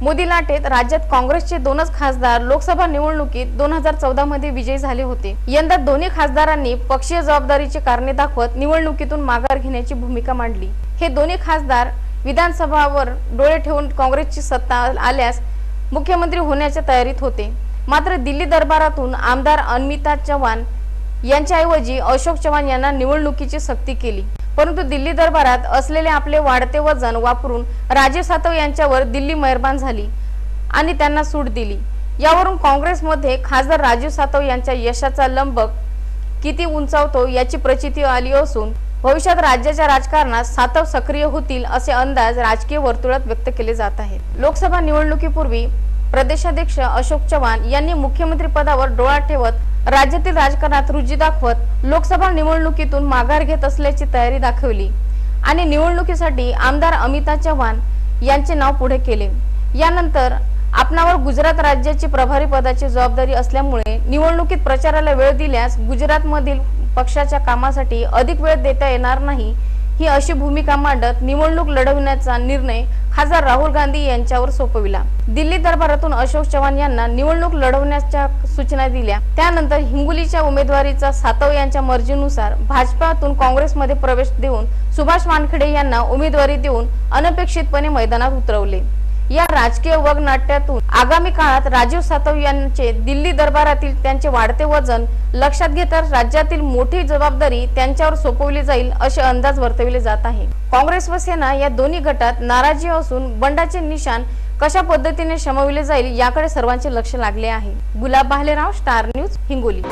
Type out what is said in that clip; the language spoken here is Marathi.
मोदी लाटेत राज्यात काँग्रेसचे दोनच खासदार लोकसभा निवडणुकीत 2014 मध्ये विजयी झाले होते। यंदा दोन्ही खासदारांनी पक्षीय जबाबदारीचे कारणे दाखवत निवडणुकीतून माघार घेण्याची भूमिका मांडली। हे दोन्ही खासदार विधानसभावर डोळे ठेवून काँग्रेसची सत्ता आल्यास मुख्यमंत्री होण्याच्या तयारीत होते। मात्र दिल्ली दरबारातून आमदार अमिता चव्हाण यांच्याऐवजी अशोक चव्हाण यांना निवडणुकीची सक्ती केली। परंतु दिल्ली दरबारात असलेले आपले वाढते वजन वापरून राजीव सातव यांच्यावर दिल्ली मेहरबान झाली आणि त्यांना सूट दिली। यावरून काँग्रेसमध्ये खासदार राजीव सातव यांच्या यशाचा लंबक किती उंचावतो याची प्रचिती आली असून भविष्यात राज्याच्या राजकारणात सातव सक्रिय होतील असे अंदाज राजकीय वर्तुळात व्यक्त केले जात आहेत। लोकसभा निवडणुकीपूर्वी प्रदेशाध्यक्ष अशोक चव्हाण यांनी मुख्यमंत्री पदावर डोळा ठेवत राज्यातील राजकारणात रुची दाखवत लोकसभा निवडणुकीतून माघार घेत असल्याची तयारी दाखवली आणि निवडणुकीसाठी आमदार अमिता चव्हाण यांचे नाव पुढे केले। यानंतर आपणावर गुजरात राज्याची प्रभारी पदाची जबाबदारी असल्यामुळे निवडणुकीत प्रचाराला वेळ दिल्यास गुजरातमधील पक्षाच्या कामासाठी अधिक वेळ देता येणार नाही ही अशी भूमिका मांडत निवडणूक लढवण्याचा निर्णय खासदार राहुल गांधी यांच्यावर सोपविला। दिल्ली दरबारातून अशोक चव्हाण यांना निवडणूक लढवण्याच्या सूचना दिल्या। त्यानंतर हिंगोलीच्या उमेदवारीचा सातव यांच्या मर्जीनुसार भाजपातून काँग्रेसमध्ये प्रवेश देऊन सुभाष वानखेडे यांना उमेदवारी देऊन अनपेक्षितपणे मैदानात उतरवले। या राजकीय वगनाट्यातून आगामी काळात राजीव सातव यांचे दिल्ली दरबारातील त्यांचे वाढते वजन लक्षात घेता राज्यातील मोठी जबाबदारी त्यांच्यावर सोपवली जाईल असे अंदाज वर्तविले जात आहे। काँग्रेस व सेना या दोन्ही गटात नाराजी असून बंडाचे निशाण कशा पद्धतीने शमविले जाईल याकडे सर्वांचे लक्ष लागले आहे। गुलाब भालेराव, स्टार न्यूज, हिंगोली।